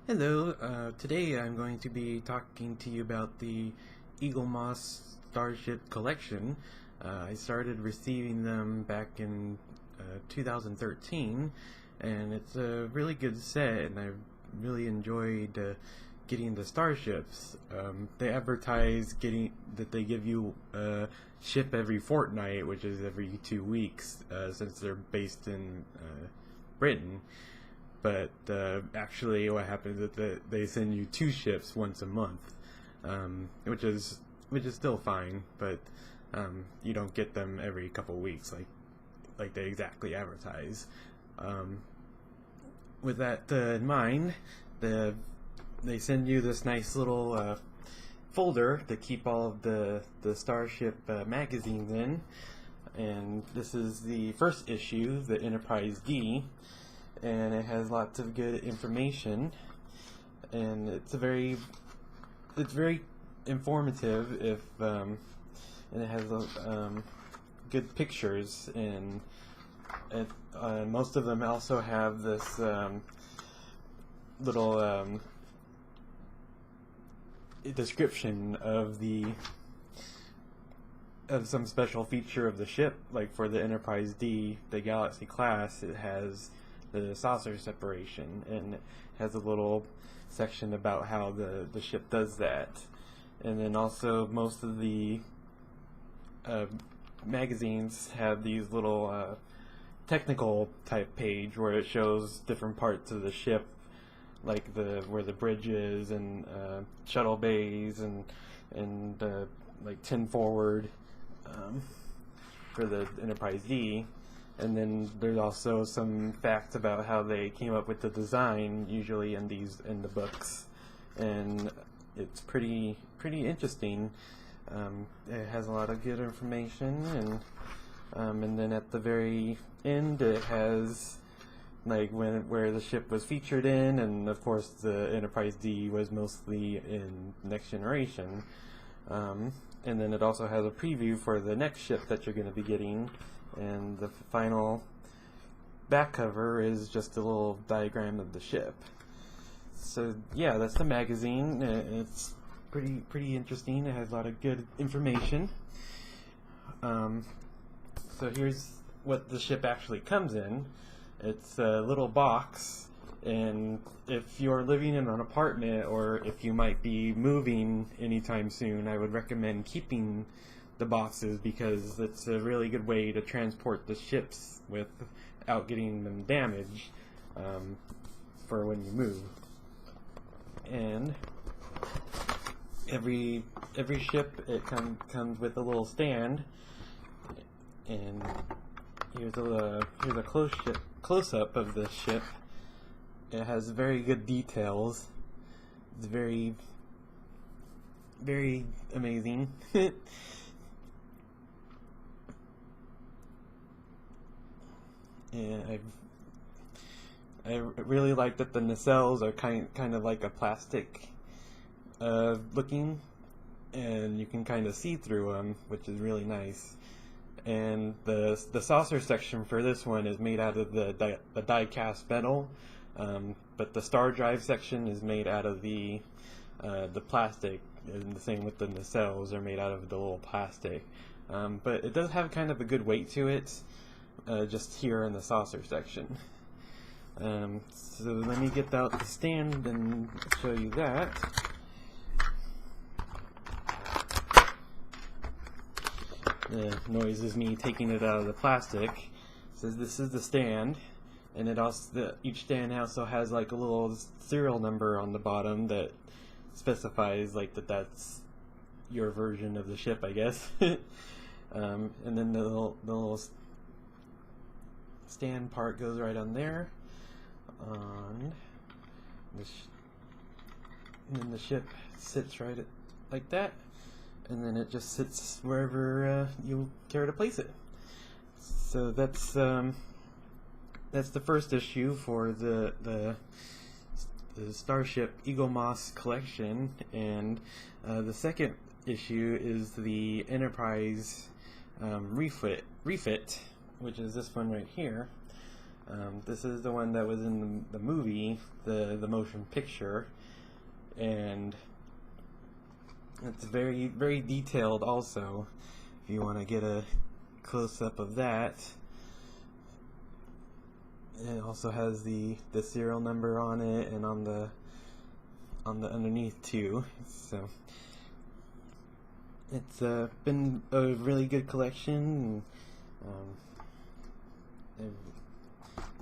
Hello, today I'm going to be talking to you about the Eaglemoss Starship collection. I started receiving them back in 2013, and it's a really good set, and I really enjoyed getting the starships. They advertise that they give you a ship every fortnight, which is every 2 weeks, since they're based in Britain. But actually, what happens is that they send you two ships once a month, which is still fine, but you don't get them every couple weeks like they exactly advertise. Um, with that in mind, they send you this nice little folder to keep all of the Starship magazines in, and this is the first issue, the Enterprise D, and it has lots of good information, and it's very informative and it has good pictures, and most of them also have this little description of some special feature of the ship. Like for the Enterprise D, the Galaxy class, it has the saucer separation, and it has a little section about how the ship does that. And then also most of the magazines have these little technical type page where it shows different parts of the ship, like where the bridge is, and shuttle bays, and like 10 forward for the Enterprise D. And then there's also some facts about how they came up with the design, usually in the books, and it's pretty interesting. It has a lot of good information, and then at the very end it has like where the ship was featured in, and of course the Enterprise D was mostly in Next Generation. And then it also has a preview for the next ship that you're going to be getting, and the final back cover is just a little diagram of the ship. So yeah, that's the magazine. It's pretty interesting. It has a lot of good information. So here's what the ship actually comes in. It's a little box, and if you're living in an apartment, or if you might be moving anytime soon, I would recommend keeping the boxes, because it's a really good way to transport the ships without getting them damaged for when you move. And every ship, it comes with a little stand, and here's a close up of the ship. It has very good details. It's very amazing. And I really like that the nacelles are kind of like a plastic looking, and you can kind of see through them, which is really nice. And the saucer section for this one is made out of the die-cast metal, but the star drive section is made out of the plastic, and the same with the nacelles are made out of the little plastic. But it does have kind of a good weight to it, just here in the saucer section. So let me get out the stand and show you that. The noise is me taking it out of the plastic. It says this is the stand, and it also each stand also has like a little serial number on the bottom that specifies like that's your version of the ship, I guess. And then the little stand part goes right on there. And then the ship sits right like that, and then it just sits wherever you care to place it. So that's the first issue for the Starship Eaglemoss collection, and the second issue is the Enterprise refit, which is this one right here. This is the one that was in the movie, the motion picture, and it's very, very detailed also, if you want to get a close-up of that. It also has the serial number on it and on the underneath too. So it's been a really good collection. And,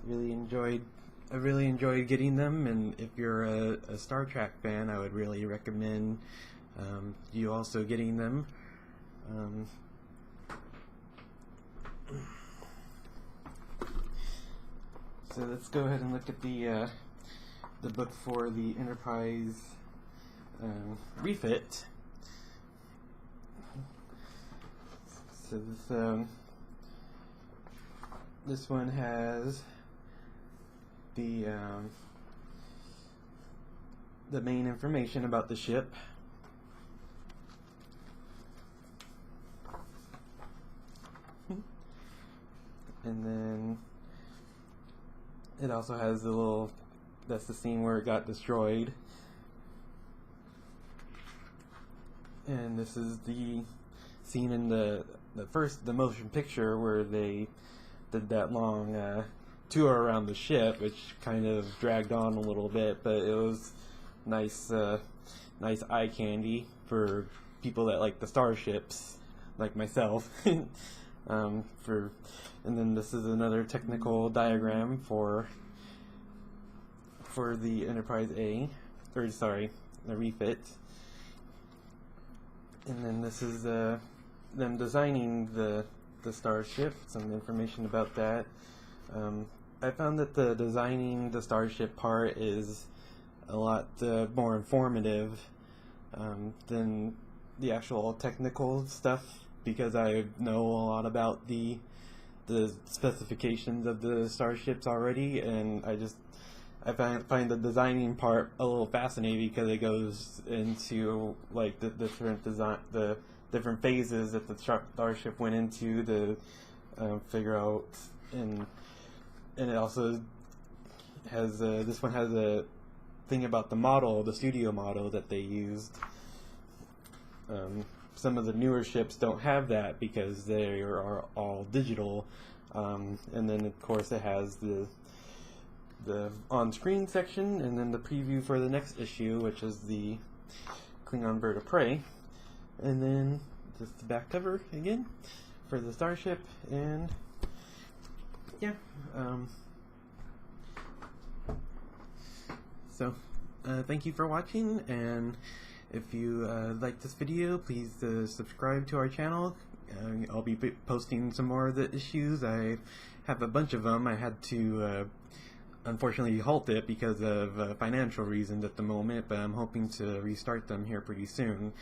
I really enjoyed getting them, and if you're a Star Trek fan, I would really recommend you also getting them. So let's go ahead and look at the book for the Enterprise refit. So this one has the main information about the ship. And then it also has the little, that's the scene where it got destroyed. And this is the scene in the motion picture where they did that long tour around the ship, which kind of dragged on a little bit, but it was nice eye candy for people that like the starships, like myself. And then this is another technical diagram for the Enterprise A, or sorry, the refit. And then this is them designing the starship, some information about that. I found that the designing the starship part is a lot more informative than the actual technical stuff, because I know a lot about the specifications of the starships already, and I find the designing part a little fascinating because it goes into like the different phases that the starship went into to figure out, and it also has this one has a thing about the model, the studio model that they used. Some of the newer ships don't have that because they are all digital, and then of course it has the on-screen section, and then the preview for the next issue, which is the Klingon Bird of Prey, and then just the back cover again for the starship. And yeah, so thank you for watching, and if you like this video, please subscribe to our channel. I'll be posting some more of the issues. I have a bunch of them. I had to unfortunately halt it because of financial reasons at the moment, but I'm hoping to restart them here pretty soon.